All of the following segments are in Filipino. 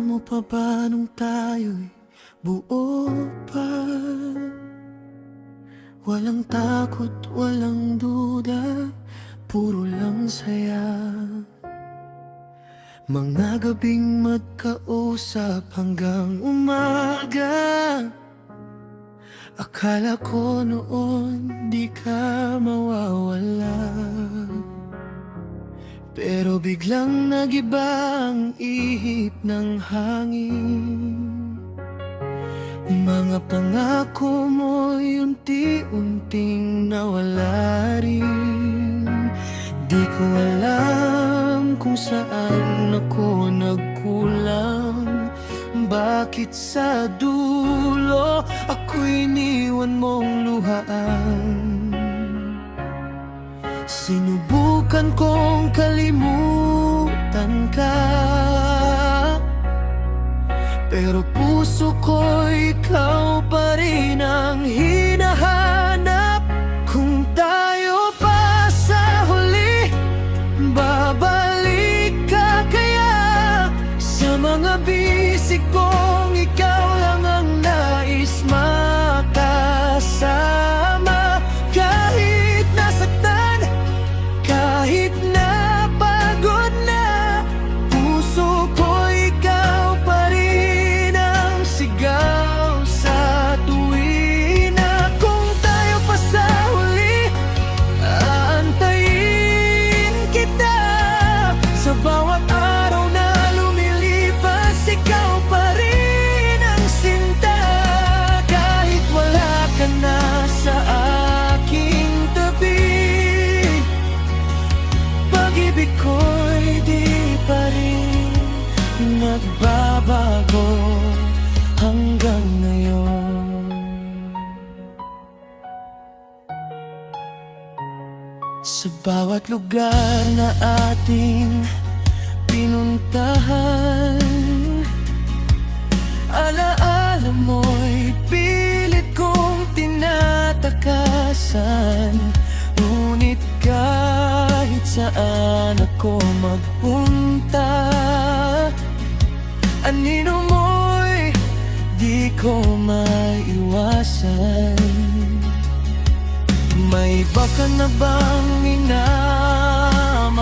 mo pa ba nung tayo'y buo pa? Walang takot, walang duda, puro lang saya. Mga gabing magkausap hanggang umaga. Akala ko noon di ka mawawala, pero biglang nagiba ang ihip ng hangin. Mga pangako mo'y unti-unting nawala rin. Di ko alam kung saan ako nagkulang. Bakit sa dulo ako'y iniwan mong luhaan? Sinubukan kong kalimutan ka, pero puso ko ikaw pa rin ang hinahanap. Kung tayo pa sa huli, babalik ka kaya? Sa mga bisig kong ikaw lang ang nais makasama. Kahit nasaktan, kahit napagod na, puso ko ikaw pa rin ang sigaw sa tuwina. Kung tayo pa sa huli, aantayin kita. Sa bawat araw na lumilipas, ikaw pa rin ang sinta. Kahit wala ka na sa aking tabi, pag-ibig ko'y di pa rin nagbabago hanggang ngayon. Sa bawat lugar na ating pinuntahan, alaala mo'y pilit kong tinatakasan. Ngunit kahit saan ako magpunta, anino mo'y di ko maiwasan. May iba ka na bang minamahal?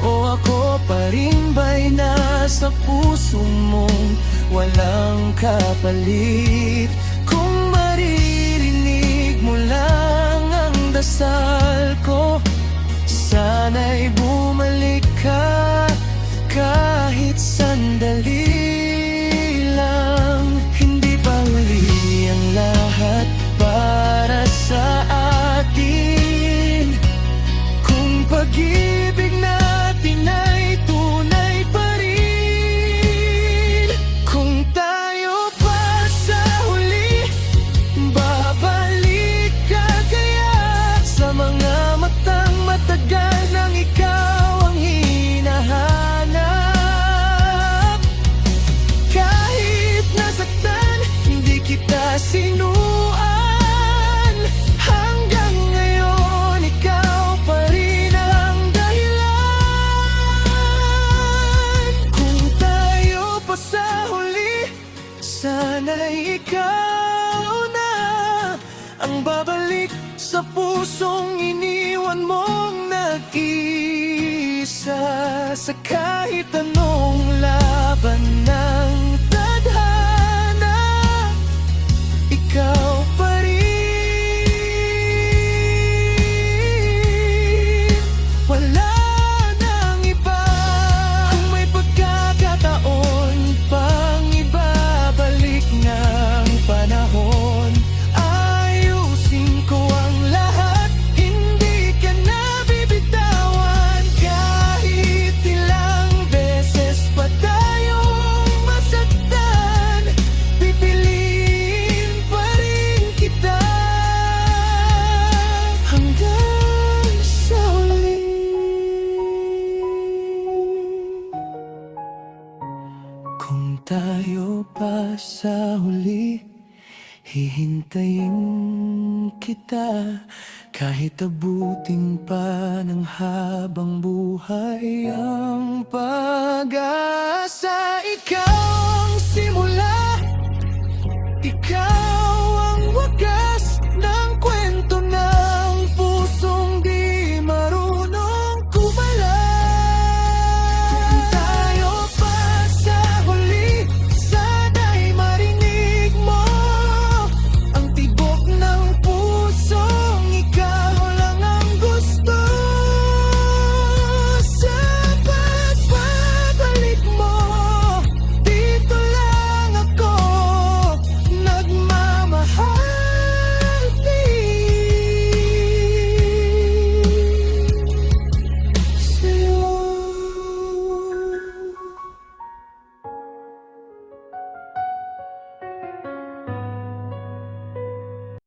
O ako pa rin ba'y nasa puso mong walang kapalit? Kung maririnig mo lang ang dasal ko, sana'y bumalik ka kahit sandali lang. Hindi pa huli ang lahat para sa atin. Kung pag-ibig natin ay tunay pa rin. Kung tayo pa sa huli, babalik ka kaya? Sa mga matang matagal nang ikaw ang hinahanap. Kahit nasaktan, hindi kita sinuan. Hanggang ngayon, ikaw pa rin ang dahilan. Kung tayo pa sa huli, sana'y ikaw na ang babalik sa pusong iniwan mong nag-isa. Sa kahit anong laban ng tadhana, ikaw pa rin. Wala nang iba. Kung may pagkakataon pang ibabalik ng panahon, ayusin ko ang lahat. Hindi ka na bibitawan. Kahit ilang beses pa tayong masaktan, pipiliin pa rin kita hanggang sa huli. Kung tayo pa sa huli, hihintayin kita. Kahit abutin pa ng habang buhay ang